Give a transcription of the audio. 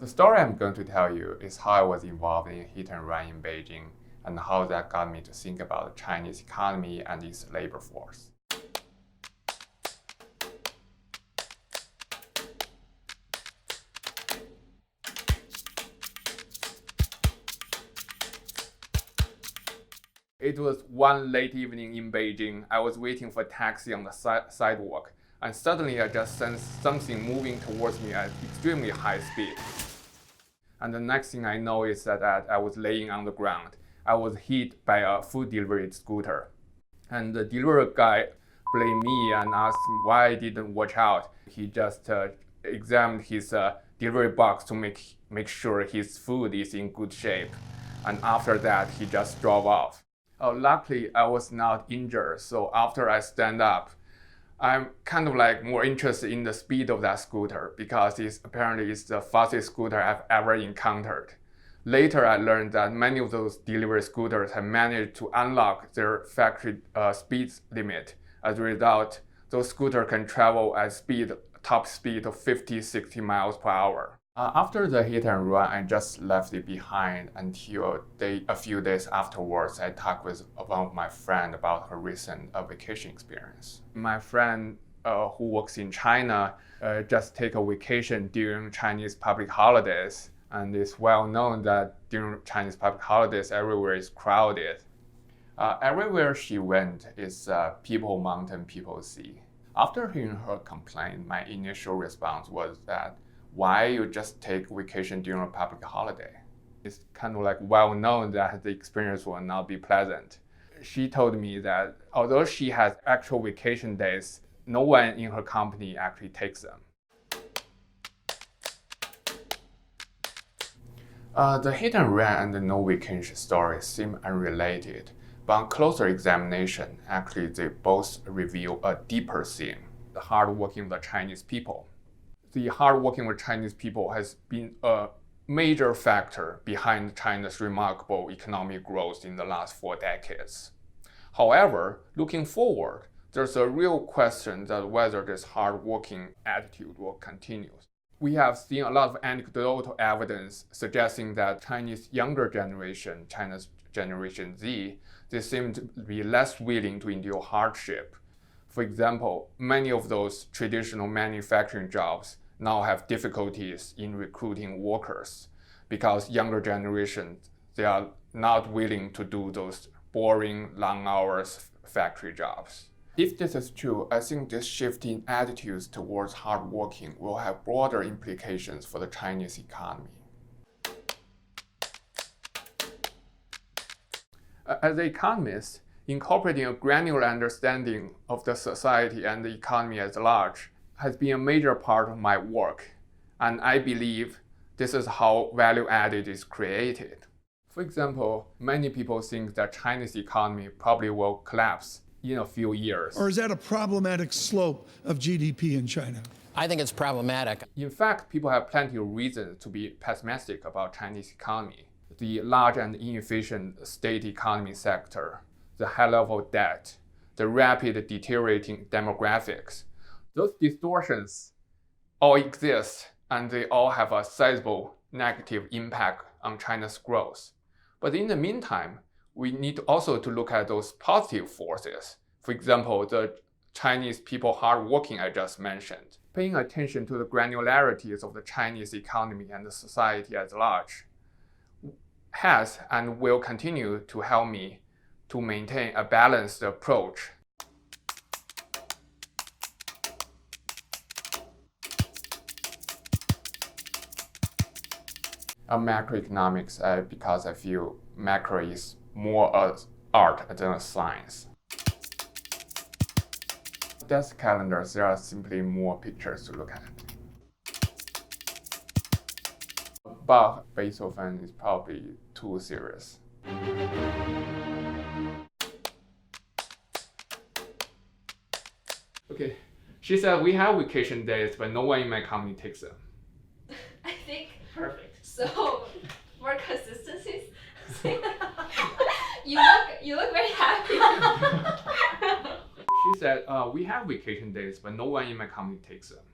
The story I'm going to tell you is how I was involved in a hit and run in Beijing and how that got me to think about the Chinese economy and its labor force. It was one late evening in Beijing. I was waiting for a taxi on the sidewalk, and suddenly I just sensed something moving towards me at extremely high speed. And the next thing I know is that I was laying on the ground. I was hit by a food delivery scooter. And the delivery guy blamed me and asked why I didn't watch out. He just examined his delivery box to make sure his food is in good shape. And after that, he just drove off. Luckily, I was not injured. So after I stand up, I'm kind of like more interested in the speed of that scooter because apparently it's the fastest scooter I've ever encountered. Later, I learned that many of those delivery scooters have managed to unlock their factory speed limit. As a result, those scooters can travel at top speed of 50-60 miles per hour. After the hit and run, I just left it behind until a few days afterwards. I talked with one of my friends about her recent vacation experience. My friend who works in China just take a vacation during Chinese public holidays. And it's well known that during Chinese public holidays, everywhere is crowded. Everywhere she went is people mountain, people sea. After hearing her complaint, my initial response was that why you just take vacation during a public holiday? It's kind of like well known that the experience will not be pleasant. She told me that although she has actual vacation days, no one in her company actually takes them. The hit and run and the no vacation stories seem unrelated, but on closer examination, actually they both reveal a deeper theme: the hard working of the Chinese people. The hard working of Chinese people has been a major factor behind China's remarkable economic growth in the last 4 decades. However, looking forward, there's a real question that whether this hard working attitude will continue. We have seen a lot of anecdotal evidence suggesting that Chinese younger generation, China's Generation Z, they seem to be less willing to endure hardship. For example, many of those traditional manufacturing jobs now have difficulties in recruiting workers because younger generations, they are not willing to do those boring, long hours factory jobs. If this is true, I think this shift in attitudes towards hard working will have broader implications for the Chinese economy. As an economist, incorporating a granular understanding of the society and the economy as large has been a major part of my work, and I believe this is how value added is created. For example, many people think that China's economy probably will collapse in a few years. Or is that a problematic slope of GDP in China? I think it's problematic. In fact, people have plenty of reasons to be pessimistic about Chinese economy. The large and inefficient state economy sector, the high level of debt, the rapid deteriorating demographics. Those distortions all exist and they all have a sizable negative impact on China's growth. But in the meantime, we need also to look at those positive forces. For example, the Chinese people hardworking I just mentioned. Paying attention to the granularities of the Chinese economy and the society at large has and will continue to help me to maintain a balanced approach. Macroeconomics, because I feel macro is more an art than a science. Desk calendars, there are simply more pictures to look at. But Beethoven is probably too serious. Okay, she said we have vacation days, but no one in my company takes them. I think Perfect. so. For consistency, you look very happy. She said we have vacation days, but no one in my company takes them.